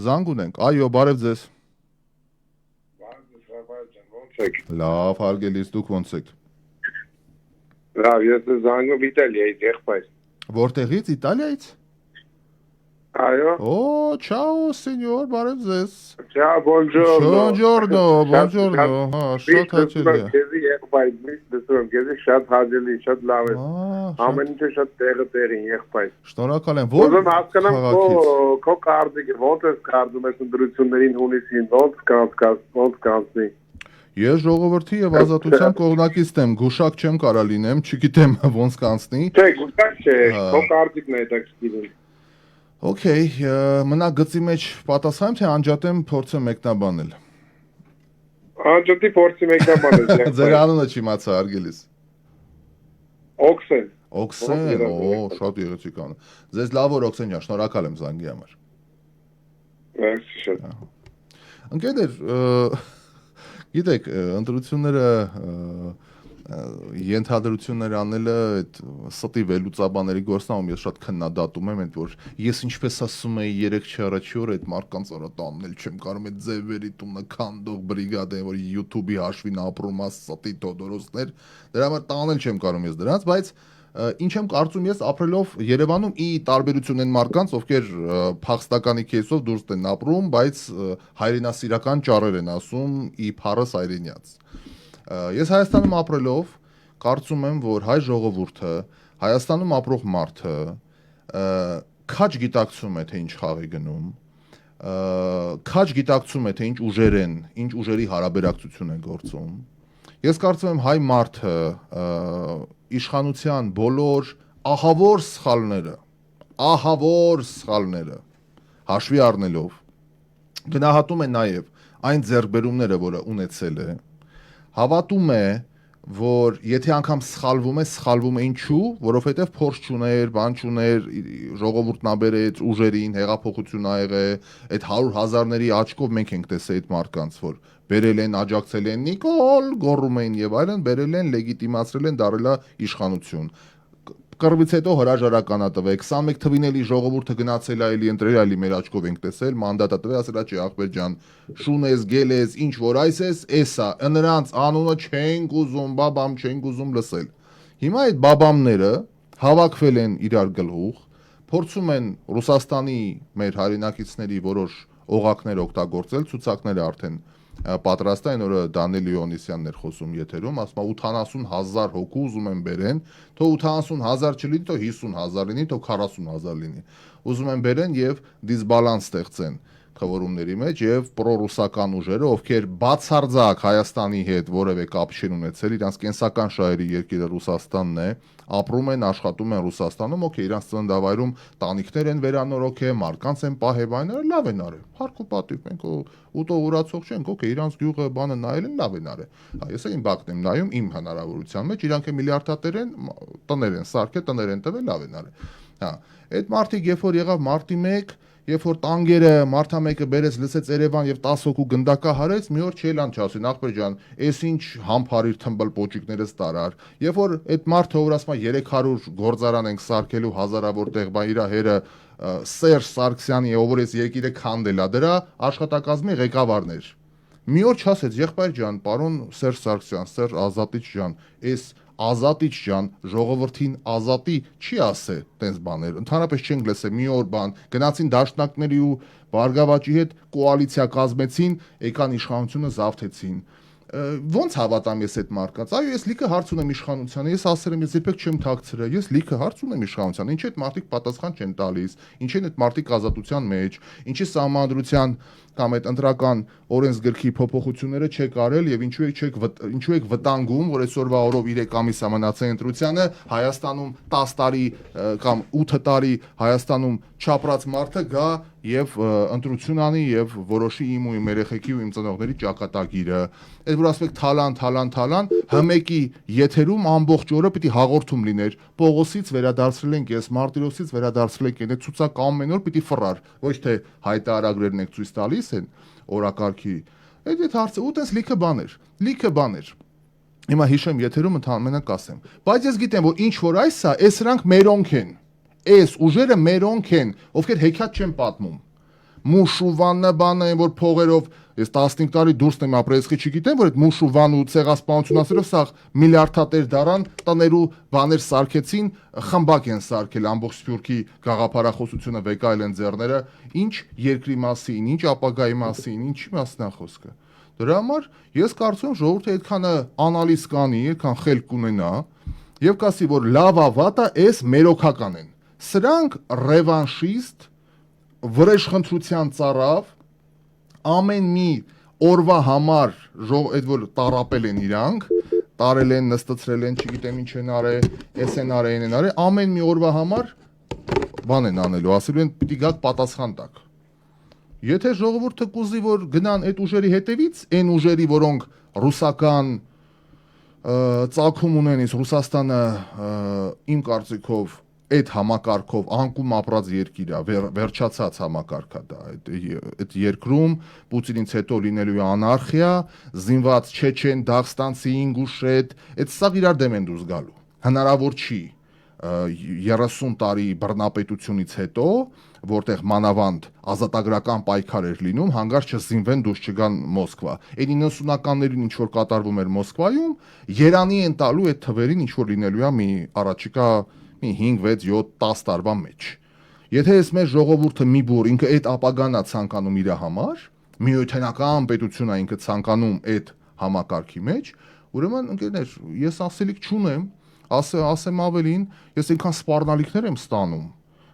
զանգ ունենք։ Այո, բարև ձեզ։ Լավ, հարգելիս, դուք ոնց եք։ Լավ, ես զանգում Իտալիայից, եղբայր։ Որտեղից, Իտալիայից։ Այո։ Օ, ciao, signor, բարև ձեզ։ Ciao, buongiorno։ Buongiorno, հա, շատ հաճելի է։ Քեզի եղբայր, միշտ դասում եմ, քեզի շատ հաճելի, շատ լավ է։ Ամեն ինչը շատ տեղին եղբայր։ Շնորհակալ եմ։ Ուզում հասկանամ քո կարծիքը, ո՞նց ես կարծում ես ընտրություններին հունիսին, ո՞նց կանցնի։ Ես ժողովրդի եւ ազատության կողմնակից եմ, գուշակ չեմ կարա լինեմ, չգիտեմ ոնց կանցնի։ Չէ, գուշակ չէ, քո կարծիքն է հետաքրքիր։ Okay, մնա գծի մեջ պատասխանեմ, թե անջատեմ փորձեմ մեկնաբանել։ Անջատի փորձի մեկնաբանել։ Ձեր անունը չիմացա, հարգելիս։ Օքսեն։ Օքսեն, օ, շատ եղեցիկ անուն։ Ձեզ լավ օր Օքսեն ջան, շնորհակալ եմ զանգի համար։ Մերսի շատ։ Ընկերներ, գիտեք, ընտրությունները ենթադրություններ անելը այդ ստի վելուծաբաների գործնանում ես շատ քննադատում եմ այդ որ ես ինչպես ասում եի 3 առաջի օր այդ մարկանց օրը տաննել չեմ կարող այդ ձևերի տունը քանդող բրիգադը որ YouTube-ի հաշվին ապրում է ստի Թոդորոսներ դրա համար տանել չեմ կարող ես դրանց բայց ինչ եմ կարծում ես ապրելով Երևանում ի տարբերություն են մարկանց ովքեր փախստականի кейսով դուրս են ապրում բայց հայրենասիրական ճառեր են ասում ի փառս հայրենյաց Ես Հայաստանում ապրելով կարծում եմ, որ հայ ժողովուրդը, Հայաստանում ապրող մարդը քաջ գիտակցում է, թե ինչ խաղ է գնում, քաջ գիտակցում է, թե ինչ ուժեր են, ինչ ուժերի հարաբերակցություն է գործում։ Ես կարծում եմ հայ մարդը իշխանության բոլոր ահավոր սխալները հաշվի առնելով գնահատում է նաև այն ձեռքբերումները, որը ունեցել է Հավատում է, որ եթե անգամ սխալվում է ինչու, որովհետև փորձ չուներ, բան չուներ, ժողովուրդն աբերեց ուժերին, հեղափոխություն ա եղել, այդ 100,000-ների աչքով մենք ենք տեսել այդ մարկանց, որ բերել են, աջակցել են Նիկոլ, գոռում էին եւ այլն, բերել են, լեգիտիմացրել են, դարել իշխանություն։ Կռվից հետո հրաժարականա տվել 21 թվին էլի ժողովուրդը գնացել է էլի ընտրել էլի մեր աչքով ենք տեսել մանդատը տվել ասելա չէ ախպեր ջան շունես գելես ինչ որ այս էսա նրանց անունը չենք ուզում բաբամ չենք ուզում լսել հիմա այդ բաբամները հավաքվել են իրար գլուխ փորձում են Ռուսաստանի մեր հայրենակիցների որոշ օղակներ օգտագործել ցուցակները արդեն պատրաստ այն օրը Դանիել Լեոնիսյանն էր խոսում եթերում, ասում է 80,000 հոգու ուզում են բերեն, թող 80,000 չլինի, թող 50,000 լինի, թող 40,000 լինի։ Ուզում են բերեն եւ դիսբալանս ստեղծեն քվորումների մեջ եւ պրոռուսական ուժերը, ովքեր բացարձակ Հայաստանի հետ որևէ կապ չեն ունեցել, իրանց կենսական շահերի երկիրը Ռուսաստանն է, ապրում են, աշխատում են Ռուսաստանում, օքեյ, իրանց ծննդավայրում տանիքներ են վերանորոգել, մարկանց են պահել, բաները լավ են արել։ Փառք ու պատիվ, մենք ուտո ուրացող չենք, օքեյ, իրանց գյուղը բանը նայել են, լավ են արել։ Ես իմ բակն եմ նայում իմ հնարավորության մեջ, իրանք է միլիարդատեր են, տներ են սարքել, տներ են տվել, լավ են արել։ Հա, այդ մարդիկ երբ որ եղավ մարտի 1 Երբ որ տանգերը մարդամեկը բերեց լսեց Երևան եւ 10 հոգու գնդակա հարեց, մի օր չելան չասին, ախպեր ջան, էս ինչ համբարիր թմբլ պոճիկներս տարար։ Երբ որ այդ մարդը որ ասма 300 գործարան ենք սարքելու հազարավոր տեղ, բա իր հերը Սերժ Սարգսյանի ով որ էս երկիրը քանդելա դրա աշխատակազմի ղեկավարներ։ Մի օր չասեց, եղբայր ջան, պարոն Սերժ Սարգսյան, Սերժ Ազատիչ ջան, էս Ազատիչ ջան, ժողովրդին ազատի չի ասե տենց բաներ։ Ընդհանրապես չենք լսել մի օր բան, գնացին դաշնակների ու Բարգավաճի հետ կոալիցիա կազմեցին, եկան իշխանությունը զավթեցին։ Ոնց հավատամ ես այդ մարկանց։ Այո, ես լիքը հարց ունեմ իշխանությանը, ես ասել եմ, ես երբեք չեմ թաքցրել, ես լիքը հարց ունեմ իշխանությանը, ինչ այդ մարդիկ պատասխան չեն տալիս, ինչ են այդ մարդիկ ազատության մեջ, ինչի սահմանադրության կամ այդ ընտրական օրենսգրքի փոփոխությունները չեք արել եւ ինչու եք վտանգում, որ այսօրվա օրով 3 ամիս ամնացած ընտրությանը Հայաստանում 10 տարի կամ 8 տարի Հայաստանում չապրած մարդը գա եւ ընտրություն անի եւ որոշի իմ ու իմ երեխեքի ու իմ ծնողների ճակատագիրը։ Այդ որ ասեք թալան, հմեկի եթերում ամբողջ օրը պիտի հաղորդում լիներ։ Պողոսից վերադարձրել ենք ես, Մարտիրոսից վերադարձրել ենք այդ ցուցակ ամեն օր պիտի ֆռար, ոչ թե հայտարարագրերն եք ցույց տալիս են օրակարգի։ Այդ հարցը ու տես լիքը բաներ։ Հիմա հիշեմ եթերում ընդհանրապես ասեմ։ Բայց ես գիտեմ որ ինչ որ այս սրանք մերոնք են։ Այս ուժերը մերոնք են, ովքեր հեքիաթ չեն պատմում։ մուշուվանը բանը են, որ փողերով ես 15 տարի դուրս եմ ապրել, ես չգիտեմ, որ այդ մուշուվան ու ցեղասպանություն ասելով սա միլիարդատեր դարան տներու բաներ սարքեցին, խմբակ են սարքել ամբողջ Սփյուռքի գաղափարախոսությունը վեկայել են ձեռները, ինչ երկրի մասին, ինչ ապագայի մասին, ինչի մասն է խոսքը։ Դրա համար ես կարծում եմ ժողովուրդը այդքանը անալիզ կանի, այդքան խելք կունենա եւ կասի, որ լավ ավատա էս մերոքական են։ Սրանք ռևանշիստ վրեժխնդրության ծառավ ամեն մի օրվա համար այդ որ տարապել են իրանք, տարել են, նստացրել են, չգիտեմ ինչ են արել, էս են արել, են արել, ամեն մի օրվա համար բան են անելու, ասելու են պիտի գաք պատասխան տակ։ Եթե ժողովուրդը կուզի, որ գնան այդ ուժերի հետևից, այն ուժերի, որոնք ռուսական ծագում ունեն, իսկ Ռուսաստանը իմ կարծիքով այդ համակարգով անկում ապրած երկիր է, վերջացած համակարգ է դա, այդ երկրում Պուտինից հետո լինելու է անարխիա, զինված չեչեն, դաղստանցի, ինգուշետ, այդ սաղ իրար դեմ են դուրս գալու։ Հնարավոր չի 30 տարի բռնապետությունից հետո, որտեղ մանավանդ ազատագրական պայքար էր լինում, հանգարց չզինվեն դուրս չգան Մոսկվա։ Այդ 90-ականներին ինչ որ կատարվում էր Մոսկվայում, Երանի են տալու այդ թվերին ինչ որ լինելու է մի առաջիկա մի 5, 6, 7, 10 տարվա մեջ։ Եթե այս մեր ժողովուրդը մի բուր ինքը այդ ապագան է ցանկանում իր համար, միութենական պետություն է ինքը ցանկանում այդ համակարգի մեջ, ուրեմն ընկերներ, ես ասելիք չունեմ, ասեմ ավելին, ես այնքան սպառնալիքներ եմ ստանում։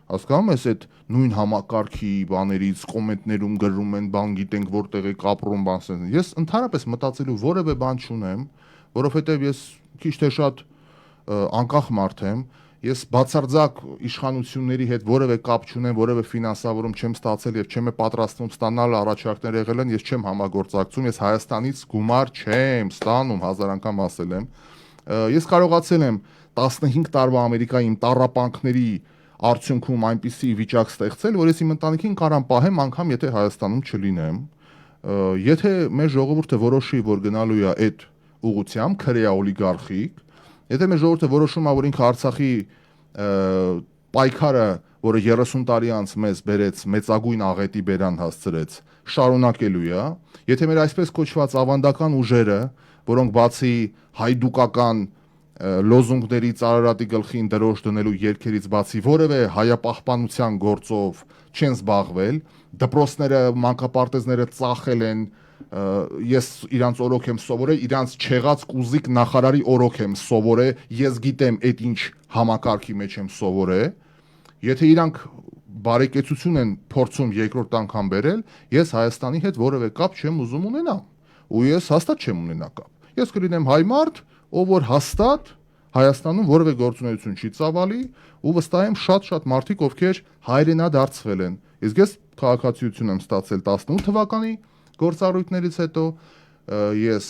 Հասկանում ես այդ նույն համակարգի բաներից կոմենտներում գրում են, բան գիտենք որտեղ է կապրում, բան։ Ես ընդհանրապես մտածելու որևէ բան չունեմ, որովհետև ես քիչ թե շատ անկախ մարդ եմ, ես բացարձակ իշխանությունների հետ որևէ կապ չունեմ, որևէ ֆինանսավորում չեմ ստացել եւ չեմ պատրաստվում ստանալ, առաջարկներ եղել են, ես չեմ համագործակցում, ես Հայաստանից գումար չեմ ստանում, 1000 անգամ ասել եմ։ Ես կարողացել եմ 15 տարվա Ամերիկայի իմ տառապանքների արդյունքում այնպիսի վիճակ ստեղծել, որ ես իմ ընտանիքին կարամ պահեմ անգամ եթե Հայաստանում չլինեմ։ Եթե մեր ժողովուրդը որոշի, որ գնալու է այդ ուղղությամբ, քրեա օլիգարխիկ, եթե մեր ժողովուրդը որոշում է, որ ինքը Արցախի պայքարը, որը 30 տարի անց մեզ բերեց, մեծագույն աղետի բերան հասցրեց, շարունակելու է, եթե մեր այսպես կոչված ավանդական ուժերը, որոնք բացի հայդուկական լոզունգներից Արարատի գլխին դրոշ դնելու երկերից բացի որևէ հայապահպանության գործով չեն զբաղվել, դպրոցները, մանկապարտեզները ծախել են, ես իրանց օրոք եմ սովորել, իրանց չեղած կուզիկ նախարարի օրոք եմ սովորել, ես գիտեմ այդ ինչ համակարգի մեջ եմ սովորել, եթե իրանք բարեկեցություն են փորձում երկրորդ անգամ բերել, ես Հայաստանի հետ որևէ կապ չեմ ուզում ունենամ, ու ես հաստատ չեմ ունենա կապ։ Ես կլինեմ հայ մարդ, ով որ հաստատ Հայաստանում որևէ գործունեություն չի ծավալի ու վստահ եմ շատ մարդիկ, ովքեր հայրենադարձվել են։ Իսկ ես քաղաքացիություն եմ ստացել 18 թվականի գործառույթներից հետո, ես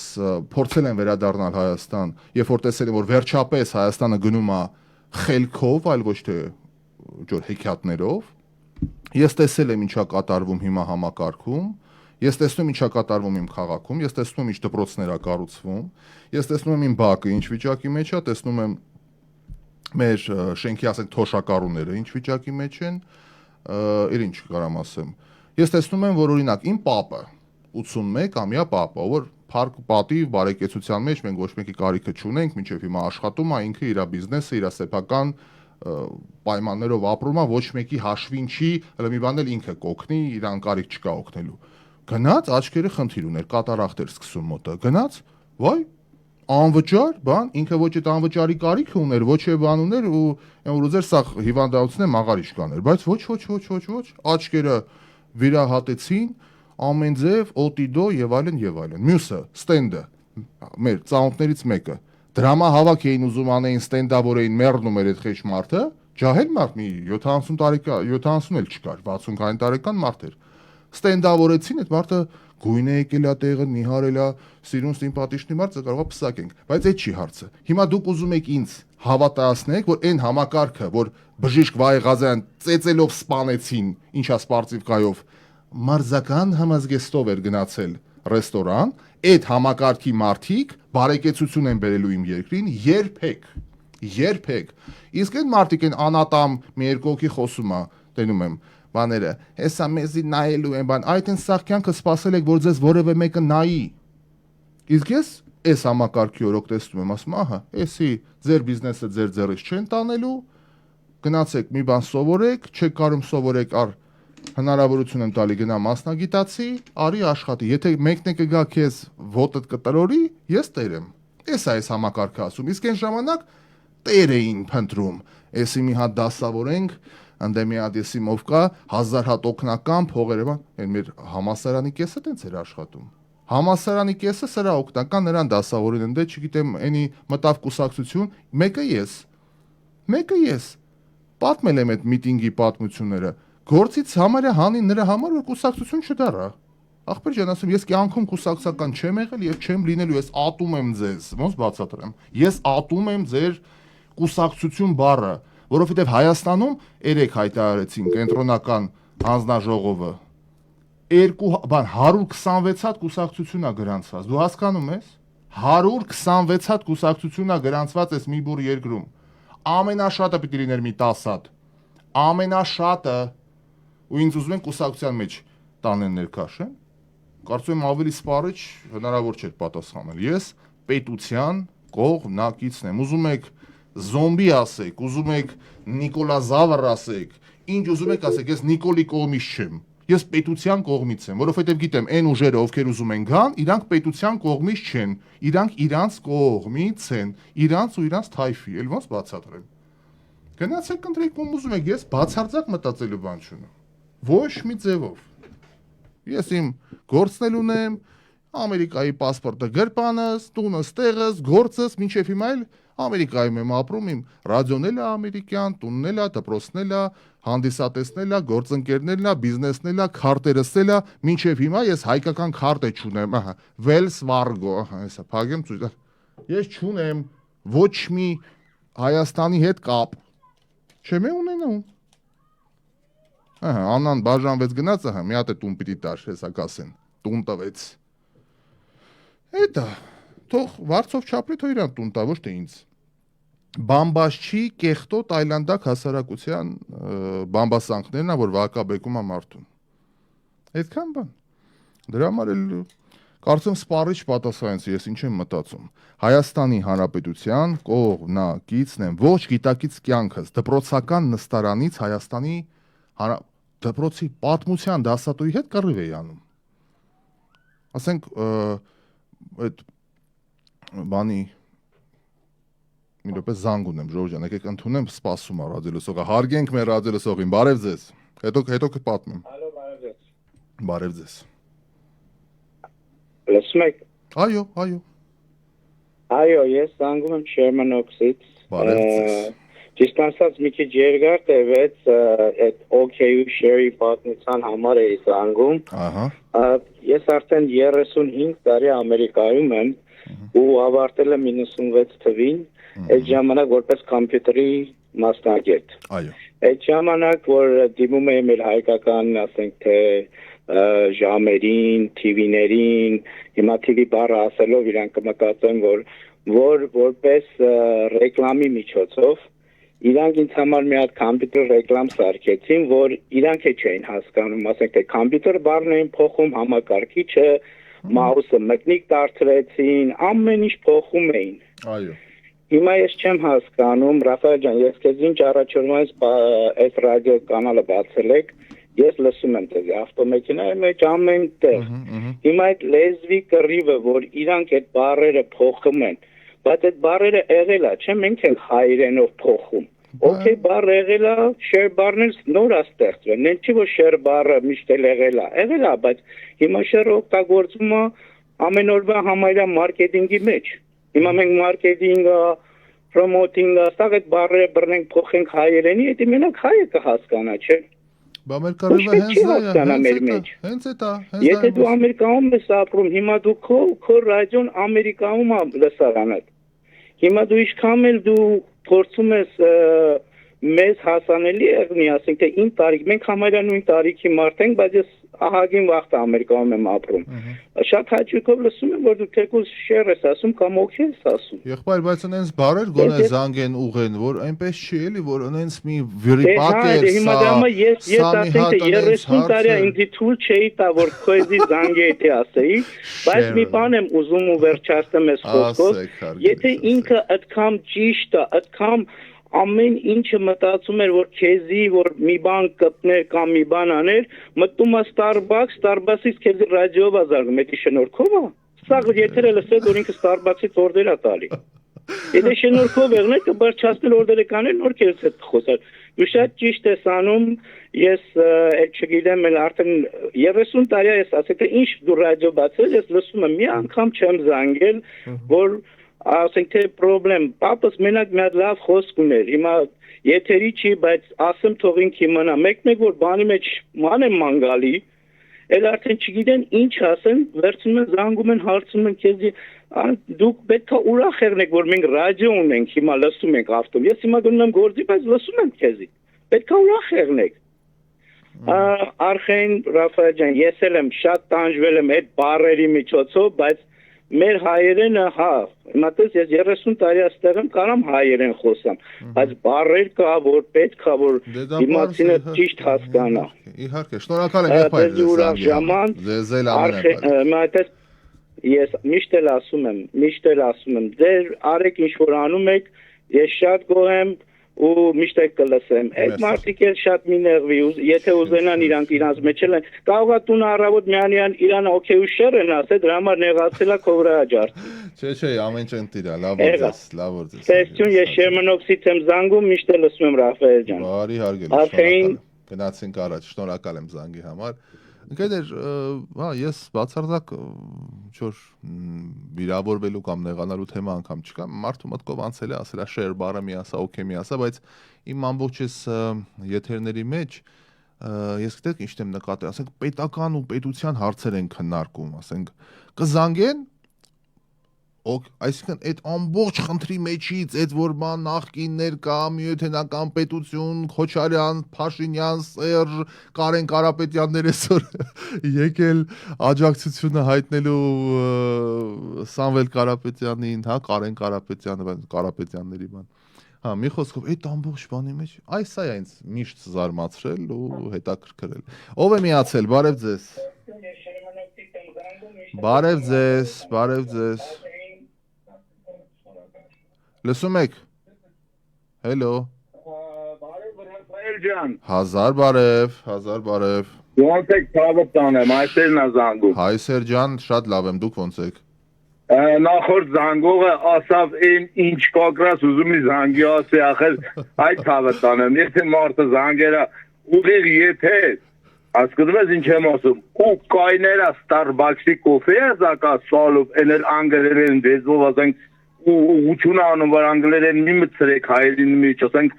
փորձել եմ վերադառնալ Հայաստան, երբ որ տեսել եմ, որ վերջապես Հայաստանը գնում է խելքով, այլ ոչ թե ջոր հեքիաթներով։ Ես տեսել եմ ինչա կատարվում հիմա համակարգում, ես տեսնում եմ ինչա կատարվում իմ քաղաքում, ես տեսնում եմ ինչ դպրոցներ է կառուցվում, ես տեսնում եմ իմ բակը ինչ վիճակի մեջ է, տեսնում եմ մեր շենքի ասենք թոշակառուները ինչ վիճակի մեջ են, ինչ կարամ ասեմ։ Ես տեսնում եմ, որ օրինակ իմ պապը 81-ամյա պապը, որ փառք պատիվ բարեկեցության մեջ մենք ոչ մեկի կարիքը չունենք, մինչև հիմա աշխատում է, ինքը իր բիզնեսը, իր սեփական պայմաններով ապրում է, ոչ մեկի հաշվին չի, հələ մի բան էլ ինքը կօգնի, իրան կարիք չկա օգնելու։ Գնաց աչքերը խնդիր ուներ, կատարախտ էր սկսում մոտը։ Գնաց, վայ, անվճար, բան, ինքը ոչ այդ անվճարի կարիքը ուներ, ոչ է բան ուներ ու որ ուզեր սա հիվանդացնե մաղարիչ կաներ, բայց ոչ, աչքերը վիրահատեցին, ամեն ձև, օտիդո եւ այլն։ Մյուսը, ստենդը, մեր ծանոթներից մեկը, դրամա հավաք էին ուզում անեին, ստենդավորեին, մեռնում էր այդ խեչ մարդը, ջահել մարդ մի 70 տարեկան, 70 էլ չկար, 60 տարեկան մարդ էր։ Ստենդավորեցին, այդ մարդը գույն է եկել է տեղը, նիհարել է, սիրուն սիմպաթիչնի մարդը կարող է փսակենք, բայց այդ չի հարցը։ Հիմա դուք ուզում եք ինձ հավատացնեք, որ այն համակարգը, որ Բժիշկ Վահե Ղազարյան ծեծելով սպանեցին, ինչա սպարտիվկայով, մարզական համազգեստով էր գնացել ռեստորան, այդ համակարգի մարդիկ բարեկեցություն են բերելու իմ երկրին երբեք։ Իսկ այդ մարդիկ են անատամ մի երկու հոգի խոսում է, տենում եմ, բաները, հեսա մեզի նայելու են բան, այդ են սաղ կյանքը սպասել եք, որ ձեզ որևէ մեկը նայի։ Իսկ ես այս համակարգի օրոք տեսնում եմ, ասում ահա, էսի ձեր բիզնեսը ձեր ձեռից չեն տանելու, գնացեք մի բան սովորեք, չեք կարում սովորեք, առ հնարավորություն եմ տալի գնա մասնագիտացի, արի աշխատի, եթե մեկն է կգա քեզ ոտդ կտրորի, ես տեր եմ։ Էս է այս համակարգը ասում, իսկ այն ժամանակ տեր էին փնտրում, էսի մի հատ դասավորենք, ընդ մի հատ էսի մով կա 1000 հատ օգնական փողերը, այն մեր համասարանի կեսը տենց էր աշխատում։ Համասարանի կեսը սրա օգնական նրան դասավորին ընդ չգիտեմ, այնի մտավ կուսակցություն, մեկը ես պատմել եմ այդ միտինգի պատմությունները, գործից համարյա հանին նրա համար, որ կուսակցություն չդառա։ Ախպեր ջան, ասում ես կյանքում կուսակցական չեմ եղել եւ չեմ լինելու, ես ատում եմ ձեզ, ոնց բացատրեմ։ Ես ատում եմ ձեր կուսակցություն բառը, որովհետեւ Հայաստանում 3 հայտարարեցին կենտրոնական հանձնաժողովը 126 հատ կուսակցություն է գրանցված։ Դու հասկանում ես։ 126 հատ կուսակցություն է գրանցված այս մի բուր երկրում։ Ամենաշատը պիտի լիներ մի 10 հատ։ Ամենաշատը ու ինձ ուզում են կուսակցության մեջ տանեն ներքաշեն։ Կարծում եմ ավելի սպառիչ հնարավոր չէ պատասխանել։ Ես պետության կողմնակիցն եմ։ Ուզում եք զոմբի ասեք, ուզում եք Նիկոլազավր ասեք, ինչ ուզում եք ասեք, ես Նիկոլի կողմից չեմ։ Ես պետության կողմից եմ, որովհետև գիտեմ, այն ուժերը, ովքեր ուզում են գան, իրանք պետության կողմից չեն, իրանք իրանց կողմից են, իրանց ու իրանց թայֆի, էլ ոնց բացատրեմ։ Գնացեք ընտրեք ում ուզում եք, ես բացարձակ մտածելու բան չունեմ։ Ոչ մի ձևով։ Ես իմ գործն էլ ունեմ, Ամերիկայի պասպորտը գրպանս, տունս տեղս, գործս, մինչև հիմա էլ Ամերիկայում եմ ապրում, իմ ռադիոն էլ է ամերիկյան, տունն էլ է, դպրոցն էլ է, հանդիսատեսն էլ է, գործընկերներն է, բիզնեսն էլ է, քարտերս էլ է, մինչև հիմա ես հայկական քարտ չունեմ, ահա, Wells Fargo, ահա, հեսա, փագեմ ցույց տա։ Ես չունեմ ոչ մի Հայաստանի հետ կապ։ Չեմ ունենում։ Ահա, Աննան բաժանվեց գնաց, ահա, մի հատ է տուն պիտի տար, հեսա կասեն, տուն տվեց։ Էդա, թող վարձով չապրի, թող իրան տուն տա, ոչ թե ինձ։ Բամբաշչի կեղտոտ այլանդակ հասարակության բամբասանքներն է, որ վարկաբեկում է մարդուն։ Այդքան բան։ Դրա համար էլ կարծեմ սպառիչ պատասխանեցի, ես ինչ եմ մտածում։ Հայաստանի Հանրապետության կողմնակիցն եմ, ոչ գիտակից կյանքս, դպրոցական նստարանից Հայաստանի դպրոցի պատմության դասատուի հետ կռիվ էի անում։ Ասենք այդ բանի մի րոպե զանգ ունեմ, Ժորժ ջան, եկեք ընդունեմ, սպասում ա ռադիոլսողը, հարգենք մեր ռադիոլսողին, բարև ձեզ, հետո կպատմեմ։ Ալո, բարև ձեզ։ Բարև ձեզ։ Լսում եք։ Այո, ես զանգում եմ Շերմանոքսից։ Բարև ձեզ։ Ճիշտ ասած մի քիչ երկար տևեց այդ OKU share-ի պատմության համար էի զանգում։ Ահա։ Ես արդեն 35 տարի Ամերիկայում եմ ու ավարտել եմ 96 թվին, այդ ժամանակ որպես կոմպյուտերի մասնագետ։ Այո։ Այդ ժամանակ որ դիմում եմ էլ հայկական, ասենք թե ժամերին, TV-ներին, հիմա TV բառը ասելով իրանք կմտածեն որ որպես ռեկլամի միջոցով իրանք ինձ համար մի հատ կոմպյուտեր ռեկլամ սարքեցին, որ իրանք չէին հասկանում, ասենք թե կոմպյուտեր բառն էին փոխում, համակարգիչը, մաուսը մտնիկ դարձրեցին, ամեն ինչ փոխում էին։ Այո։ Հիմա ես չեմ հասկանում, Ռաֆայել ջան, ես քեզ ինչ առաջորդից այս ռադիո կանալը բացել եք, ես լսում եմ դες ավտոմեքենայի մեջ ամեն տեղ։ Հիմա այդ լեզվի կռիվը, որ իրանք այդ բառերը փոխում են, բայց այդ բառերը եղել է, չէ՞ մենք ենք հայերենով փոխում։ Okay, բառը եղել է, share բառն նոր է ստեղծվել։ Նեն չի որ share բառը միշտ եղել է, բայց հիմա share օգտագործվում է ամեն օրվա համարյա մարքեթինգի մեջ։ Հիմա մենք մարքեթինգը, promoting-ը, սա այդ բառերը բռնենք փոխենք հայերենի, դա մենակ հայը կհասկանա, չէ՞։ Բա մեր կարևորը հենց է դա։ Եթե դու Ամերիկայում ես ապրում, հիմա դու քո ռադիոն Ամերիկայում է լսարանը։ Հիմա դու ինչքան էլ դու փորձում ես մեզ հասանելի եղնի, ասենք թե 9 տարիք, մենք համարյա նույն տարիքի մարդ ենք, բայց ես ահագին վաղ Ամերիկայում եմ ապրում։ Շատ հաճույքով լսում եմ, որ դու թեկուզ շեր ես ասում կամ օքեյ ես ասում։ Եղբայր, բայց այնց բարեր գոնե զանգեն ուղեն, որ այնպես չի էլի, որ այնց մի վիրիպակեր հիմա դամը ես ասենք թե 30 տարի ինձ թույլ չէի տա, որ քոյզի զանգեի թե ասեի, բայց մի բան եմ ուզում ու վերջացնեմ ես խոսքով, եթե ինքը այդքան ճիշտ է, այդքան ամեն ինչը մտածում էր, որ քեզի, որ մի բան կպներ կամ մի բան աներ, մտնում է Starbucks-ից քեզի ռադիոյով է զարգում, էդի շնորհքով է։ Սա եթերը լսել, որ ինքը Starbucks-ից օրդեր է տալի։ Եթե շնորհքով եղներ, կբարձրացնել օրդերը կաներ, նոր քեզ հետ խոսալ։ Դու շատ ճիշտ ես անում, ես չգիտեմ, արդեն 30 տարի ես ասել, թե ինչ դու ռադիո բացել, ես լսում եմ, մի անգամ չեմ զանգել, որ ասենք թե պրոբլեմ, պապս մենակ մի հատ լավ խոսք ուներ, հիմա եթերի չի, բայց ասեմ թող ինքը իմանա, մեկ որ բանի մեջ մանեմ մանգալի, էլ արդեն չգիտեն ինչ ասեն, վերցնում են զանգում են, հարցնում են քեզի, դուք պետք է ուրախ եղնեք, որ մենք ռադիո ունենք, հիմա լսում ենք ավտոմ, ես հիմա գնում եմ գործի, բայց լսում եմ քեզի, պետք է ուրախ եղնեք։ Արխեն Ռաֆայել ջան, ես էլ եմ շատ տանջվել եմ այդ բառերի միջոցով, բայց մեր հայերենը, հա, հիմա տես ես 30 տարի այստեղ եմ, կարամ հայերեն խոսամ, բայց բառեր կա, որ պետք է, որ դիմացինը ճիշտ հասկանա։ Իհարկե, շնորհակալ եմ եղբայր, ձեզ էլ ամեն ես միշտ էլ ասում եմ, ձեր արեք ինչ որ անում եք, ես շատ գոհ եմ ու միշտ եք կլսեմ։ Այդ մարդիկ էլ շատ մի նեղվի, եթե ուզենան իրանք իրանց մեջ են, կարող է տուն առավոտ միանյան իրան օքեյ ու շեր են ասել, դրա համար նեղացել է քո վրա աջարդի։ Չէ, ամեն ինչ ընտիր է, լավ որ ձեզ։ Տեսություն, ես Շերմոնովսից եմ զանգում, միշտ էլ լսում եմ Ռաֆայել ջան։ Բարի հարգելի, շնորհակալ եմ։ Գնացինք առաջ, շնորհակալ եմ զանգի համար։ Ընկերներ, հա, ես բացարձակ չոր վիրավորվելու կամ նեղանալու թեմա անգամ չկա, մարդու մտքով անցել է ասել, շեր բառը մի ասա, օքեյ մի ասա, բայց իմ ամբողջ այս եթերների մեջ ես գիտեք ինչն եմ նկատել, ասենք պետական ու պետության հարցեր են քննարկում, ասենք կզանգեն այսինքն այդ ամբողջ խնդրի մեջից այդ որ բան նախկիններ կա միութենական պետություն Քոչարյան, Փաշինյան, Սերժ, Կարեն Կարապետյաններ այսօր եկել աջակցությունը հայտնելու Սամվել Կարապետյանին, հա, Կարեն Կարապետյանը, Կարապետյանների բան։ Հա, մի խոսքով այդ ամբողջ բանի մեջ այս է ինձ միշտ զարմացրել ու հետաքրքրել։ Ով է միացել, բարև ձեզ։ Բարև ձեզ։ Լսում եք։ Հելո։ Բարև Ռաֆայել ջան։ Հազար բարև։ Ոնց եք ցավոք տանեմ, այսերն է զանգում։ Հայ Սերջան, շատ լավ եմ, դուք ոնց եք։ Նախորդ զանգողը ասավ այն ինչ կոկրաս ուզում է զանգի ասի, ախր այդ ցավոք տանեմ, եթե մարդը զանգերա ուղիղ եթե հասկանում ես ինչ եմ ասում, ու կայները Starbucks-ի կոֆե զակա սալով, էնել անգլերեն դեզով ասենք ու չունանում որ անգլերեն մի մցրեք հայերին մեջ, ասենք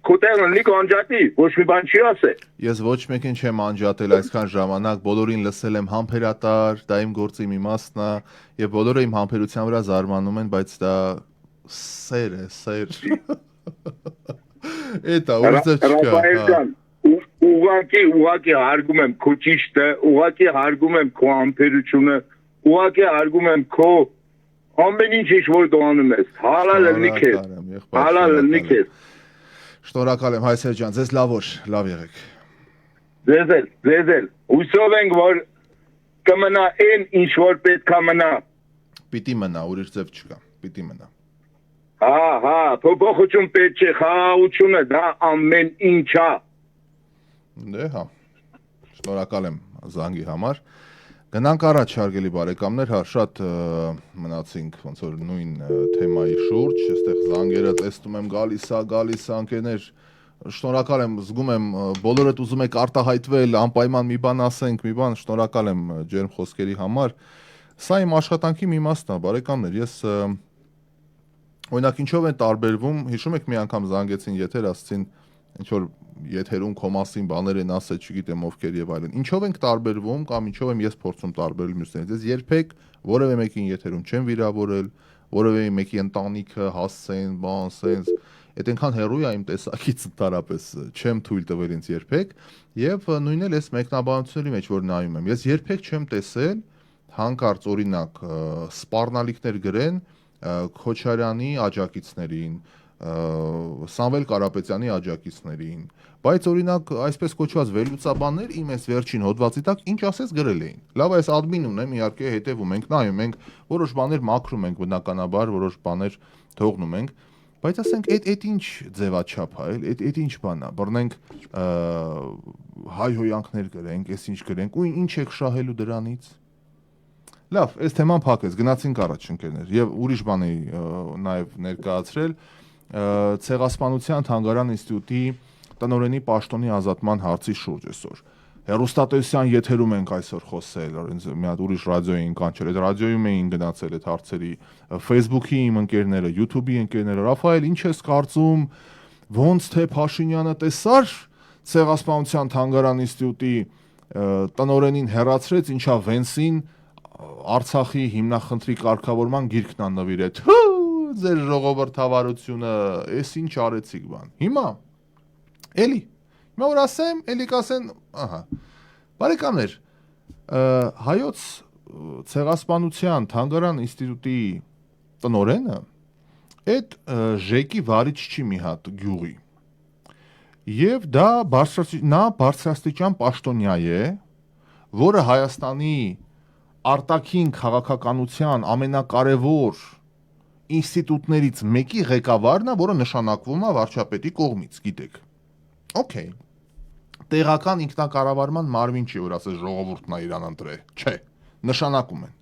կոտերն լիք անջատի, ոչ մի բան չի ասել։ Ես ոչ մեկին չեմ անջատել այսքան ժամանակ, բոլորին լսել եմ համբերատար, դա իմ գործի մի մասն է, եւ բոլորը իմ համբերության վրա զարմանում են, բայց դա սեր է, սեր։ Էտա ուրցը չկա։ Ուղղակի հարգում եմ քո ճիշտը, ուղղակի հարգում եմ քո համբերությունը, ուղղակի հարգում եմ քո ամեն ինչ որ դու անում ես, հալալ լինի քեզ։ Շնորհակալ եմ Հայ Սերջան, ձեզ լավ եղեք։ Ձեզ էլ, հուսով ենք որ կմնա այն ինչ որ պետք է մնա։ Պիտի մնա, ուրիշ ձև չկա, պիտի մնա։ Հա, փոփոխություն պետք չէ, խաղաղությունը դա ամեն ինչ է։ Դե հա, շնորհակալ եմ զանգի համար։ Գնանք առաջ հարգելի բարեկամներ, հա, շատ մնացինք ոնց որ նույն թեմայի շուրջ, այստեղ զանգերը տեսնում եմ գալիս է անկերներ, շնորհակալ եմ, զգում եմ բոլորդ ուզում եք արտահայտվել, անպայման մի բան ասենք, մի բան, շնորհակալ եմ ջերմ խոսքերի համար։ Սա իմ աշխատանքի մի մասն է, բարեկամներ, ես օրինակ ինչով են տարբերվում, հիշում եք մի անգամ զանգեցին եթեր, ասցին ինչ որ եթերում քո մասին բաներ են ասել, չգիտեմ ովքեր եւ այլն։ Ինչով ենք տարբերվում կամ ինչով եմ ես փորձում տարբերել մյուսներից։ Ես երբեք որևէ մեկին եթերում չեմ վիրավորել, որևէ մեկի ընտանիքը հասցեն, բան, սենց։ այդ այնքան հեռու է իմ տեսակից ընդհանրապես չեմ թույլ տվել ինձ երբեք եւ նույնն էլ էս մեկնաբանությունների մեջ որ նայում եմ ես երբեք չեմ տեսել հանկարծ օրինակ սպառնալիքներ գրեն Քոչարյանի աջակիցներին Սամվել Կարապետյանի աջակիցներին բայց օրինակ այսպես կոչված վերլուծաբաններ իմ այս վերջին հոդվածի տակ ինչ ասես գրել էին լավ այս admin ունեմ իհարկե հետևում ենք նայում ենք որոշ բաներ մաքրում ենք բնականաբար որոշ բաներ թողնում ենք բայց ասենք այդ ինչ ձևաչափ է այդ ինչ բան է բռնենք հայհոյանքներ գրենք այս ինչ գրենք ու ինչ եք շահելու դրանից լավ այս թեման փակեց գնացինք առաջ ընկերներ եւ ուրիշ բան էի նաեւ ներկայացրել Ցեղասպանության թանգարան ինստիտուտի տնօրենի պաշտոնի ազատման հարցի շուրջ այսօր հեռուստատեսության եթերում ենք այսօր խոսել ինձ մի հատ ուրիշ ռադիո էին կանչել այդ ռադիոյում էին գնացել այդ հարցերի Facebook-ի իմ ընկերները YouTube-ի ընկերները Ռաֆայել ինչ ես կարծում ոնց թե Փաշինյանը տեսար Ցեղասպանության թանգարան ինստիտուտի տնօրենին հեռացրեց ինչա Վենսին Արցախի հիմնախնդրի կարգավորման գիրքն աննվիրեց ձեր ժողովրդավարությունը էս ինչ արեցիք բան հիմա էլի հիմա որ ասեմ էլի կասեն ահա բարեկամներ հայոց ցեղասպանության թանգարան ինստիտուտի տնօրենը այդ ժեկի վարիչ չի մի հատ գյուղի եւ դա բարձրաստիճան պաշտոնյա է որը Հայաստանի արտաքին քաղաքականության ամենակարևոր ինստիտուտներից մեկի ղեկավարն է, որը նշանակվում է վարչապետի կողմից, գիտեք։ Okay։ Տեղական ինքնակառավարման մարմին չի, որ ասես ժողովուրդն է իրան ընտրել, չէ, նշանակում են։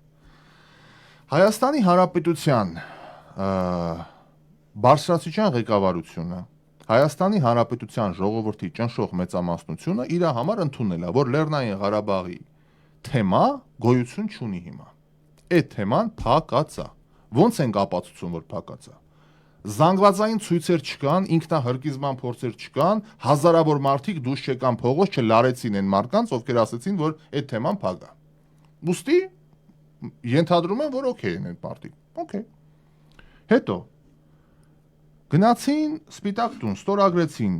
Հայաստանի Հանրապետության բարձրաստիճան ղեկավարությունը, Հայաստանի Հանրապետության ժողովրդի ճնշող մեծամասնությունը իր համար ընդունել է, որ Լեռնային Ղարաբաղի թեմա գոյություն չունի հիմա։ Այդ թեման փակած է։ Ոնց ենք ապացուցում, որ փակած է։ Զանգվածային ցույցեր չկան, ինքնահրկիզման փորձեր չկան, հազարավոր մարդիկ դուրս չեկան փողոց, չլարեցին այն մարդկանց, ովքեր ասեցին, որ այդ թեման փակ է։ Ոստի ենթադրում են, որ օքեյ են այդ մարդիկ։ Okay։ Հետո գնացին Սպիտակ տուն, ստորագրեցին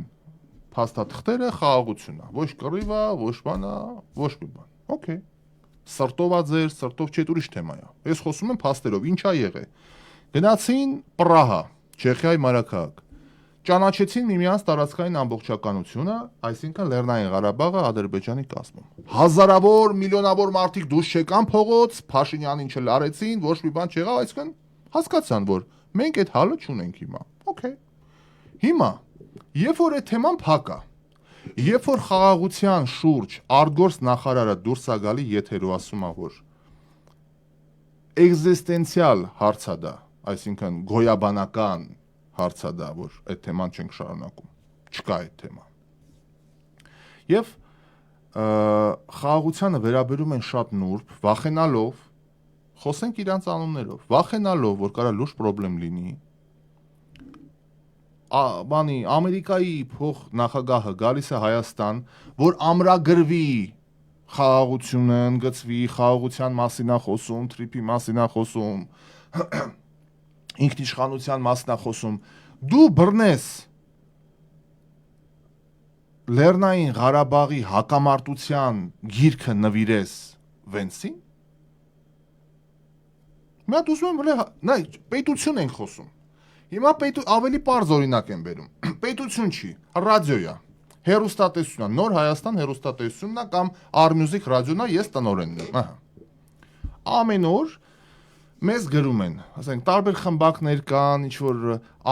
փաստաթղթերը, խաղաղությունն է։ Ոչ կռիվ է, ոչ բան է, ոչ մի բան։ Okay։ Սրտով է ձեր, սրտով չէ, ուրիշ թեմա է։ Ես խոսում եմ փաստերով, ինչ է եղել։ Գնացին Պրահա, Չեխիայի մայրաքաղաք։ Ճանաչեցին միմյանց տարածքային ամբողջականությունը, այսինքն Լեռնային Ղարաբաղը Ադրբեջանի կազմում։ Հազարավոր, միլիոնավոր մարդիկ դուրս չեկան փողոց, Փաշինյանին չլարեցին, ոչ մի բան չեղավ, այսինքն հասկացան, որ մենք այդ հալը չունենք հիմա։ Okay։ Հիմա, երբ որ այդ թեման փակ է, երբ որ խաղաղության շուրջ արտգործ նախարարը դուրս է գալի եթերով ասում է, որ էգզիստենցիալ հարց է դա, այսինքն գոյաբանական հարց է դա, որ այդ թեման չենք շարունակում, չկա այդ թեմա։ Եվ խաղաղությանը վերաբերում են շատ նուրբ, վախենալով, խոսենք իրանց անուններով, վախենալով, որ կարա լուրջ պրոբլեմ լինի, բանի Ամերիկայի փող նախագահը գալիս է Հայաստան, որ ամրագրվի խաղաղությունը, ընդգծվի խաղաղության մասին է խոսում, թրիփի մասին է խոսում, ինքնիշխանության մասին է խոսում, դու բռնես Լեռնային Ղարաբաղի հակամարտության գիրքը նվիրես Վենսին։ Մի հատ ուզում եմ, նայ, պետություն ենք խոսում։ Հիմա ավելի պարզ օրինակ եմ բերում։ Պետություն չի, ռադիոյա, հեռուստատեսությունն է, Նոր Հայաստան հեռուստատեսությունն է կամ Armusic ռադիոն է, ես տնօրենն եմ, ահա։ Ամեն օր մեզ գրում են, ասենք տարբեր խմբակներ կան, ինչ որ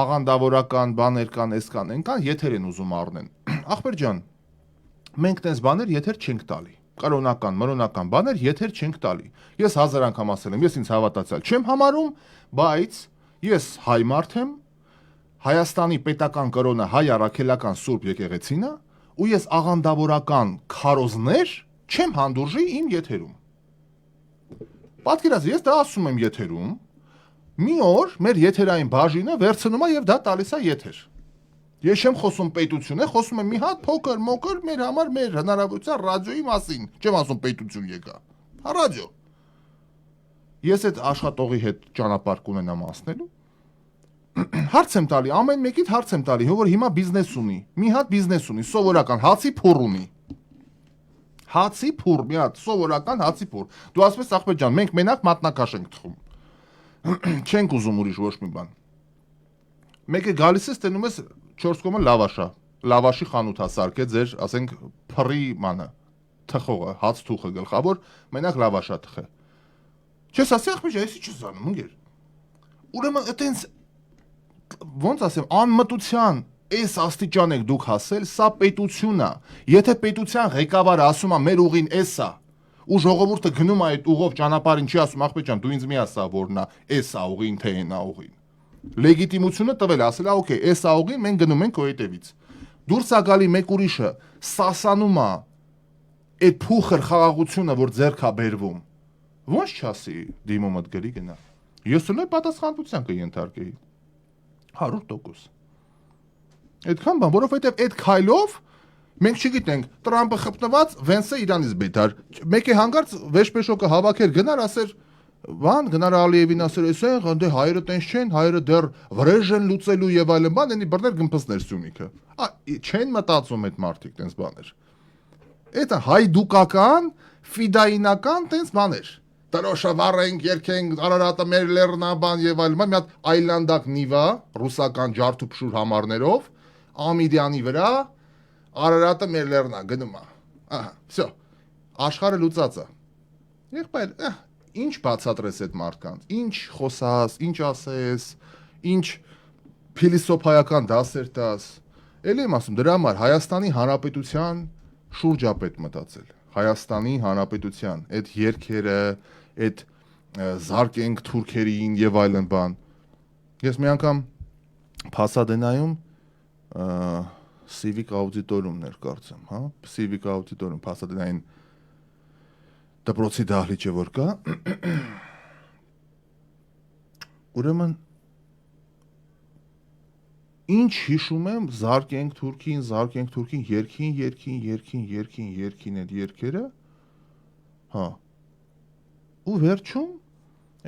աղանդավորական բաներ կան, էս կան, են կան, եթեր են ուզում առնեն։ Ախպեր ջան, մենք տես բաներ եթեր չենք տալի։ Կանոնական, մրոնական բաներ եթեր չենք տալի։ Ես 1000 անգամ ասել եմ, ես ինձ հավատացյալ չեմ համարում, բայց ես հայ մարդ եմ, Հայաստանի պետական կրոնը հայ առաքելական Սուրբ եկեղեցին է, ու ես աղանդավորական քարոզներ չեմ հանդուրժի իմ եթերում։ Պատկերացրու, ես դա ասում եմ եթերում, մի օր մեր եթերային բաժինը վերցնում է եւ դա տալիս է եթեր։ Ես չեմ խոսում պետություն, խոսում եմ մի հատ փոքր մոքր մեր համար մեր հնարավորության ռադիոյի մասին, չեմ ասում պետություն եկա։ Հա ռադիո։ Ես այդ աշխատողի հետ ճանապարհ կունենամ անցնելու։ Հարց եմ տալի, ամեն մեկիդ հարց եմ տալի, որ հիմա բիզնես ունի, մի հատ բիզնես ունի, սովորական հացի փուր ունի։ Հացի փուր, մի հատ սովորական հացի փուր։ Դու ասում ես ախպեր ջան, մենք մենակ մատնակաշ ենք թխում։ Չենք ուզում ուրիշ ոչ մի բան։ Մեկը գալիս ես տենում ես 4 կոմը լավաշա։ Լավաշի խանութ է սարքե ձեր, ասենք, փռի մանը, թխողը, հաց թուխը գլխավոր, մենակ լավաշա թխե։ Չես ասի ախպեր ջան, էսի չես անում, ընկեր։ Ուրեմն այտենց ոնց ասեմ, անմտության այս աստիճան եք դուք հասել, սա պետություն է։ Եթե պետության ղեկավարը ասում է մեր ուղին էս է, ու ժողովուրդը գնում է այդ ուղով ճանապարհին, չի ասում ախպեր ջան, դու ինձ մի ասա որն է, էս է ուղին, թե այն է ուղին։ Լեգիտիմությունը տվել, ասել է, օքեյ, էս է ուղին, մենք գնում ենք քո հետևից։ Դուրս է գալի մեկ ուրիշը, սասանում է այդ փուխր խաղաղությունը, որ ձեռք է բերվում։ Ոնց չասի դիմումդ գրի գնա։ Ես էլ պատասխանատվության կենթարկեի 100%։ Այդքան բան, որովհետև այդ քայլով մենք չգիտենք, Տրամպը խփնված, Վենսը Իրանից բետար։ Մեկը հանգարց վեշպեշոկը հավաքեր գնար, ասեր, բան, գնար Ալիևին ասեր, էսեն, դե հայերը տենց չեն, հայերը դեռ վրեժ են լուծելու եւ այլն բան, այնի բռներ գմփսներ Սյունիքը։ Չեն մտածում այդ մարդիկ տենց բաներ։ Այդ հայդուկական, ֆիդայինական տենց բաներ։ Տրոշը վառենք, երկենք, Արարատը մեր լեռնաբան եւ այլն, մի հատ այլանդակ նիվա, ռուսական ջարդուփշուր համարներով, Ամիդյանի վրա, Արարատը մեր լեռնա գնում է։ Ահա, всё։ Աշխարհը լուծած է։ Եղբայր, ինչ բացատրես այդ մարդկանց, ինչ խոսաս, ինչ ասես, ինչ փիլիսոփայական դասեր տաս։ Էլի եմ ասում, դրա համար Հայաստանի Հանրապետության շուրջ է պետք մտածել։ Հայաստանի Հանրապետության այդ երկերը, այդ զարկենք թուրքերին եւ այլն բան։ Ես մի անգամ Փասադենայում Civic Auditorium-ներ կարծեմ, հա, Civic Auditorium Փասադենային դպրոցի դահլիճը որ կա։ Ուրեմն ինչ հիշում եմ, զարկենք թուրքին, երկին այդ երկերը, հա։ Ու վերջում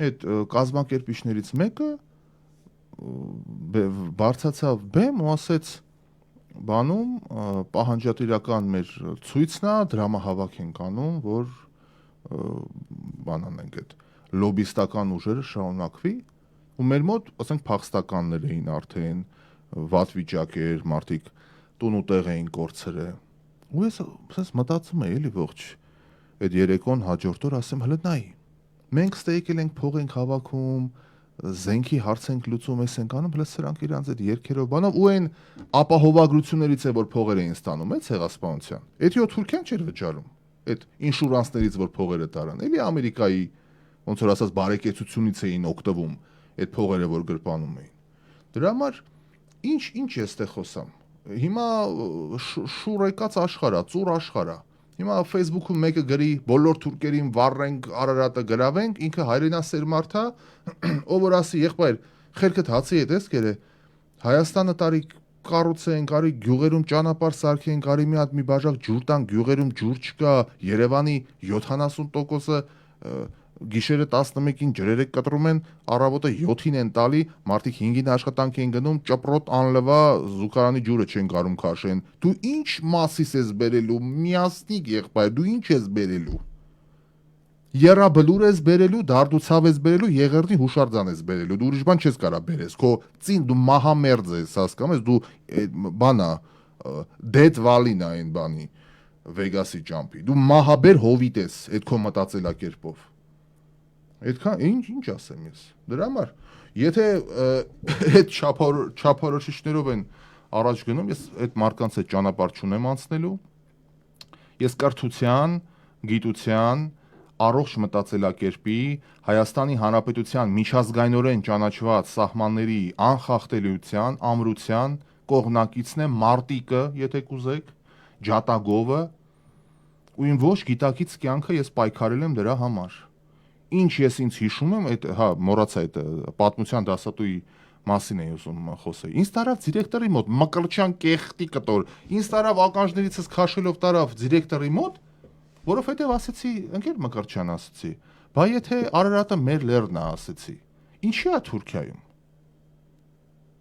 այդ կազմակերպիչներից մեկը բարձացավ բեմ ու ասեց բանում պահանջատիրական մեր ցույցն է, դրամահավաք ենք անում, որ բան անենք այդ լոբիստական ուժերը շարունակվի ու մեր մոտ, ասենք, փախստականներ էին արդեն, վատ վիճակ էր, մարդիկ տուն ու տեղ էին կորցրել։ Ու ես մտածում եի, էլի ողջ այդ երեկոն հաջորդ օր ասեմ, հələ նայի։ Մենք ստեյքել ենք, փող ենք հավաքում, զենքի հարց ենք լուծում, էս ենք անում, հələ սրանք իրանց այդ երկերով բանով ու այն ապահովագրություններից է որ փողեր էին ստանում, է ցեղասպանության։ Էդի Թուրքիան չէր վճարում։ Այդ ինշուրանսներից որ փողերը տարան, էլի Ամերիկայի ոնց որ ասած բարեկեցությունից էին օգտվում այդ փողերը որ գրպանում էին։ Դրա համար ինչ էստեղ խոսամ։ Հիմա շուռ եկած աշխարհա, ծուռ աշխարհա։ Հիմա Facebook-ում մեկը գրի բոլոր թուրքերին վառենք, Արարատը գրավենք, ինքը հայրենասեր մարդ է, ով որ ասի, եղբայր, խելքդ հացի հետ ես գերե, Հայաստանը տարի կառուցենք, արի գյուղերում ճանապարհ սարքենք, արի մի հատ մի բաժակ ջուր տան, գյուղերում ջուր չկա, Երևանի 70%-ը գիշերը 11-ին ջրերը կտրում են, առավոտը 7-ին են տալի, մարդիկ 5-ին աշխատանք են գնում, ճպրոտ անլվա զուգարանի ջուրը չեն կարում քաշեն։ Դու ինչ մասիս ես բերելու, միասնիկ եղբայր, դու ինչ ես բերելու։ Եռաբլուր ես բերելու, դարդուցավ ես բերելու, Եղեռնի հուշարձան ես բերելու, դու ուրիշ բան չես կարա բերես, քո ծին դու մահամերձ ես, հասկանում ես, դու բանա դեդ վալին այն բանի Վեգասի ճամփի։ Դու մահաբեր հովիտ ես այդ քո մտածելակերպով։ Այդքան ինչ ասեմ ես։ Դրա համար եթե այդ չափորոշիչներով են առաջ գնում, ես այդ մարդկանց հետ ճանապարհ չունեմ անցնելու։ Ես կրթության, գիտության, առողջ մտածելակերպի, Հայաստանի Հանրապետության միջազգայինորեն ճանաչված սահմանների անխախտելիության, ամրության կողմնակիցն եմ, մարտիկը, եթե կուզեք, ջատագովը, ու իմ ոչ գիտակից կյանքը ես պայքարել եմ դրա համար։ Ինչ ես ինձ հիշում եմ, այդ հա մոռացա այդ պատմության դասատուի մասին էի ուզում խոսել։ Ինձ տարավ դիրեկտորի մոտ մկրտչյան կեղտի կտոր։ Ինձ տարավ ականջներիցս քաշելով տարավ դիրեկտորի մոտ, որովհետև ասեցի, ընկեր Մկրտչյան ասեցի, բա եթե Արարատը մեր լեռն է ասեցի։ Ինչի է Թուրքիայում։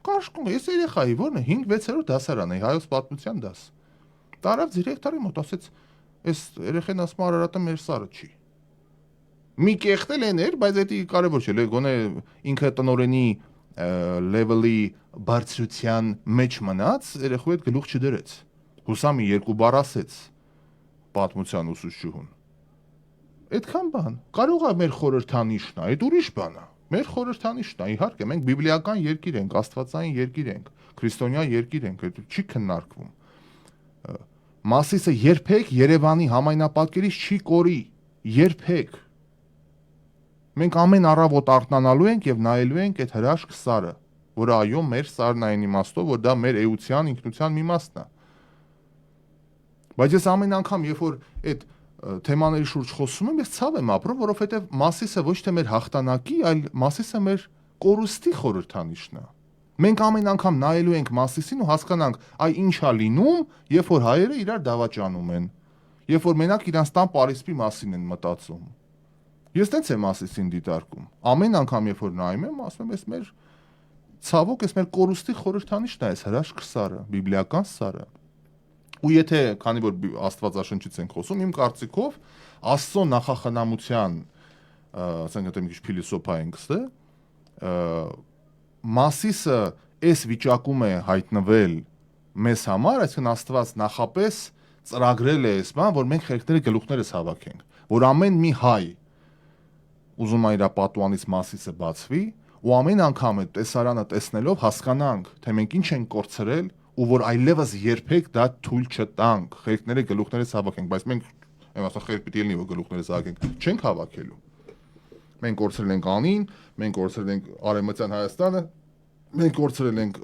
Կաշկուն, ես երեխայի որն է 5-6-րդ դասարան էի, հայոց պատմության դաս։ Տարավ դիրեկտորի մոտ ասեց, այս երեխեն ասում Արարատը մեր սարը չի։ Մի կեղտել էներ, բայց դա կարևոր չէ, գոնե ինքը տնորենի level-ի բարձրության մեջ մնաց, երեխու հետ գլուխ չդրեց։ Հուսամի 2 բառ ասեց պատմության ուսուցչուհուն։ Այդքան բան։ Կարող է մեր խորհրդանիշն է, այդ ուրիշ բան է։ Մեր խորհրդանիշն է, իհարկե, մենք բիբլիական երկիր ենք, աստվածային երկիր ենք, քրիստոնյա երկիր ենք, այդ չի քննարկվում։ Մասիսը երբեք Երևանի համայնապատկերից չի կորի, երբեք։ Մենք ամեն առավոտ արթնանալու ենք եւ նայելու ենք այդ հրաշք սարը, որը այո մեր սարն է այն իմաստով, որ դա մեր էության, ինքնության մի մասն է։ Բայց ես ամեն անգամ, երբ որ այդ թեմաների շուրջ խոսում եմ, ես ցավ եմ ապրում, որովհետեւ Մասիսը ոչ թե մեր հաղթանակի, այլ Մասիսը մեր կորուստի խորհրդանիշն է։ Մենք ամեն անգամ նայելու ենք Մասիսին ու հասկանանք, այ ինչ է լինում, երբ որ հայերը իրար դավաճանում են, երբ որ մենակ իրանց տան Պարիսպի մասին են մտածում։ Ես տենց եմ Մասիսին դիտարկում։ Ամեն անգամ երբ որ նայում եմ, ասում եմ, այս մեր ցավոք, այս մեր կորուստի խորհրդանիշն է, այս հրաշք սարը, բիբլիական սարը։ Ու եթե քանի որ Աստվածաշնչից ենք խոսում, իմ կարծիքով Աստծո նախախնամության, ասենք դա մի քիչ փիլիսոփա ենք ստե, Մասիսը այս վիճակում է հայտնվել մեզ համար, այսինքն Աստված նախապես ծրագրել է այս բան, որ մենք խելքները գլուխներս հավաքենք, որ ամեն մի հայ ուզում է իր պատուանից Մասիսը բացվի, ու ամեն անգամ այդ տեսարանը տեսնելով հասկանանք, թե մենք ինչ ենք կորցրել ու որ այլևս երբեք դա թույլ չտանք, խելքները գլուխներս հավաքենք, բայց մենք եմ ասա խելք պիտի լինի, որ գլուխներս հավաքենք, չենք հավաքելու։ Մենք կորցրել ենք Անին, մենք կորցրել ենք Արևմտյան Հայաստանը, մենք կորցրել ենք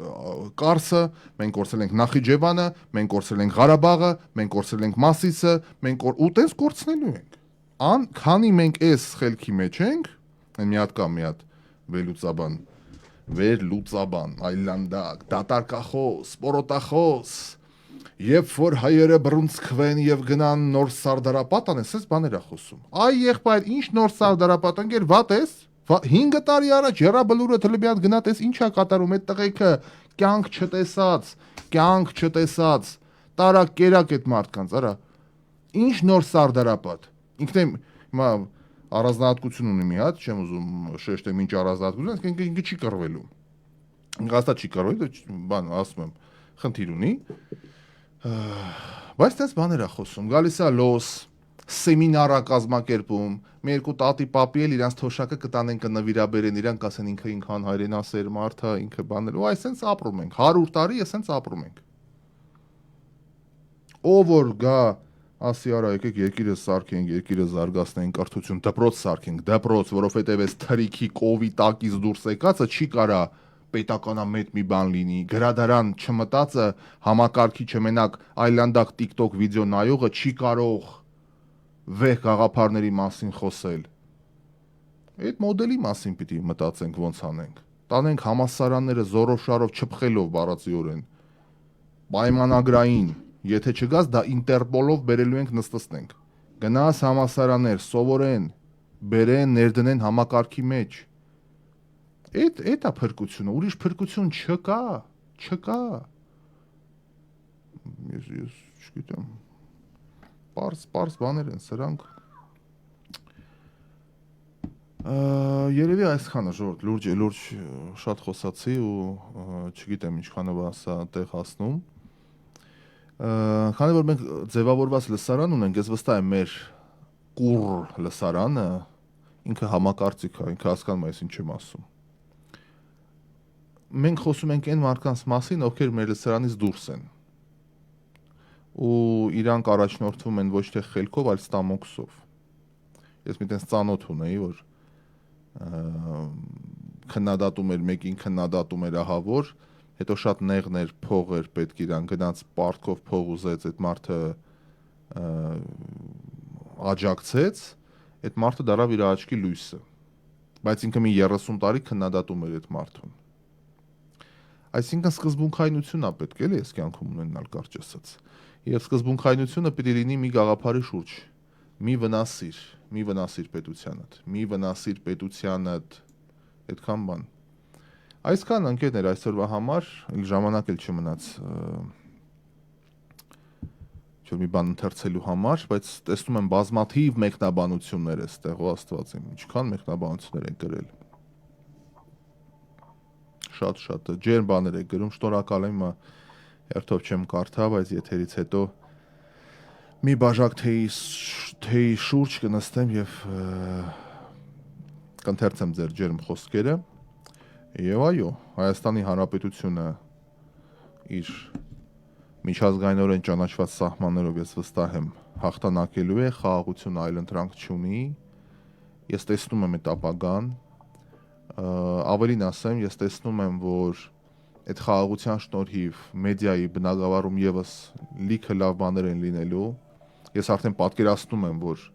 Կարսը, մենք կորցրել ենք Նախիջևանը, մենք կորցրել ենք Ղարաբաղը, մենք կորցրել ենք Մասիսը, մենք ու տես կորցնելու ենք։ Քանի մենք այս խելքի մեջ ենք, մի հատ կա մի հատ վերլուծաբան, այլանդակ, դատարկախոս, սպորոտախոս, երբ որ հայերը բռունցքվեն եւ գնան նոր Սարդարապատ անեն, ասես բաներ է խոսում։ Այ եղբայր, ինչ նոր Սարդարապատ ընկեր, վատ ես։ 5 տարի առաջ Եռաբլուրը Թլիբյան գնաց, էս ի՞նչ է կատարում այդ տղեկը, կյանք չտեսած, տարակ կերակ այդ մարդկանց, արա։ Ինչ նոր Սարդարապատ։ Ինքն հիմա առանձնահատկություն ունի մի հատ, չեմ ուզում շեշտեմ ինչ առանձնահատկություն, այսինքն ինքը չի կռվելու։ Հաստատ չի կռվելու, բան ասում եմ, խնդիր ունի։ Բայց դες բաներ է խոսում, գալիս է լոս, սեմինար է կազմակերպում, մի երկու տատի պապի էլ իրանց թոշակը կտանեն կնվիրաբերեն, իրանք ասեն ինքը ինքան հայրենասեր մարդ է, ինքը բաներ, ու այսպես ապրում ենք, 100 տարի այսպես ապրում ենք։ Ով որ գա ասի արա եկեք երկիրը սարքենք, երկիրը զարգացնենք, կրթություն, դպրոց սարքենք, դպրոց, որովհետև այս թրիքի կովի տակից դուրս եկածը չի կարա պետականամետ մի բան լինի, գրադարան չմտածը համակարգիչը մենակ այլանդակ TikTok վիդեո նայողը չի կարող վեհ գաղափարների մասին խոսել։ Այդ մոդելի մասին պիտի մտածենք ոնց անենք։ Տանենք համասարանները զորով շարով չփխելով բառացիորեն։ Պայմանագրային, եթե չգաս դա Ինտերպոլով բերելու ենք նստեցնենք։ Գնաս համասարաններ, սովորեն, բերեն, ներդնեն համակարգի մեջ։ Այդ է փրկությունը, ուրիշ փրկություն չկա։ Ես չգիտեմ։ Պարզ բաներ են սրանք։ Երևի այսքանը ժողովուրդ լուրջ շատ խոսացի ու չգիտեմ ինչքանով ասա տեղ հասնում։ Քանի որ մենք ձևավորված լսարան ունենք, ես վստահ եմ մեր կուռ լսարանը ինքը համակարծիք է, ինքը հասկանում է ինչ եմ ասում։ Մենք խոսում ենք այն մարդկանց մասին, ովքեր մեր լսարանից դուրս են։ Ու իրանք առաջնորդվում են ոչ թե խելքով, այլ ստամոքսով։ Ես մի տես ծանոթ ունեի, որ քննադատում էր մեկին, քննադատում էր ահավոր, հետո շատ նեղներ փող էր պետք իրան, գնաց պարտքով փող ուզեց, այդ մարդը աջակցեց, այդ մարդը դարավ իր աչքի լույսը։ Բայց ինքը մի 30 տարի քննադատում էր այդ մարդուն։ Այսինքն սկզբունքայնություն է պետք էլի այս կյանքում ունենալ կարճ ասած։ Եվ սկզբունքայնությունը պիտի լինի մի գաղափարի շուրջ։ Մի վնասիր պետությանդ, այդքան բան։ Այսքան ընկերներ այսօրվա համար, իլ ժամանակ էլ չմնաց ինչ-որ մի բան ընթերցելու համար, բայց տեսնում եմ բազմաթիվ մեկնաբանություններ էստեղ, ո Աստված իմ, ինչքան մեկնաբանություններ են գրել։ Շատ ջերմ բաներ եք գրում, շնորհակալ եմ, հերթով չեմ կարդա, բայց եթերից հետո մի բաժակ թեյի շուրջ կնստեմ եւ կընթերցեմ ձեր ջերմ խոսքերը։ Եվ այո, Հայաստանի Հանրապետությունը իր միջազգայինորեն ճանաչված սահմաններով ես վստահ եմ հաղթանակելու է, խաղաղություն այլընտրանք չունի։ Ես տեսնում եմ այդ ապագան, ավելին ասեմ, ես տեսնում եմ, որ այդ խաղաղության շնորհիվ մեդիայի բնագավառում եւս լիքը լավ բաներ են լինելու։ Ես արդեն պատկերացնում եմ, որ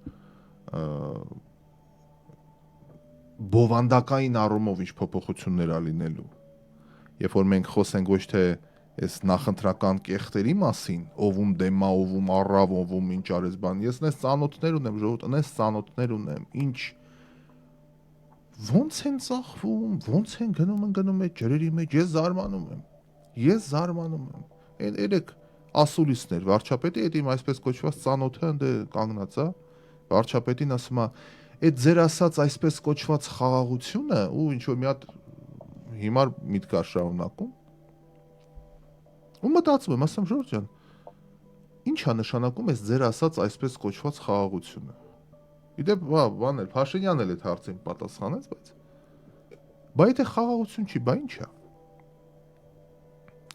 բովանդակային առումով ինչ փոփոխություններ ա լինելու։ Երբ որ մենք խոսենք ոչ թե այս նախընտրական կեղտերի մասին, ով դեմ է, ով առավ, ով ինչ արեց բան, ես նես ծանոթներ ունեմ, ժողովուրդ, նես ծանոթներ ունեմ, ինչ ոնց են ծախվում, ոնց են գնում այդ ջրերի մեջ, ես զարմանում եմ։ Այն երեք ասուլիսներ, վարչապետի հետ իմ այսպես կոչված ծանոթը ընդ կանգնած է, վարչապետին ասում է, այդ ձեր ասած այսպես կոչված խաղաղությունը ու ինչ որ մի հատ հիմար միտք կա շարունակում։ Ու մտածում եմ, ասեմ Ժորժ ջան, ի՞նչ է նշանակում այս ձեր ասած այսպես կոչված խաղաղությունը։ Իդեպ, բան էլ Փաշինյանն էլ այդ հարցին պատասխանեց, բայց եթե խաղաղություն չի, ինչ է։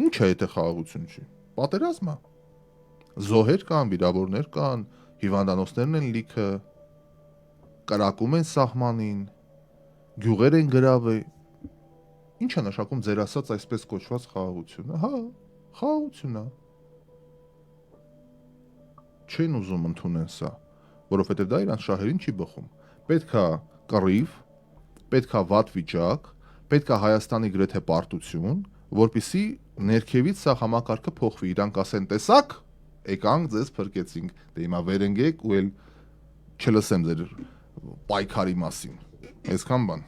Ինչ է եթե խաղաղություն չի։ Պատերազմ է։ Զոհեր կան, վիրավորներ կան, հիվանդանոցներն են լիքը, կրակում են սահմանին, գյուղեր են գրավել։ Ինչ է նշանակում ձեր ասած այսպես կոչված խաղաղությունը։ Հա, խաղաղություն է։ Չեն ուզում ընդունեն սա, որովհետև դա իրան շահերին չի բխում։ Պետքա կռիվ, պետքա վատ վիճակ, պետքա Հայաստանի գրեթե պարտություն, որպեսզի ներքևից սա համակարգը փոխվի, իրանք ասեն, տեսակ, եկանք ձեզ փրկեցինք, դե հիմա վեր ընկեք ու էլ չլսեմ ձեր պայքարի մասին։ Այսքան բան։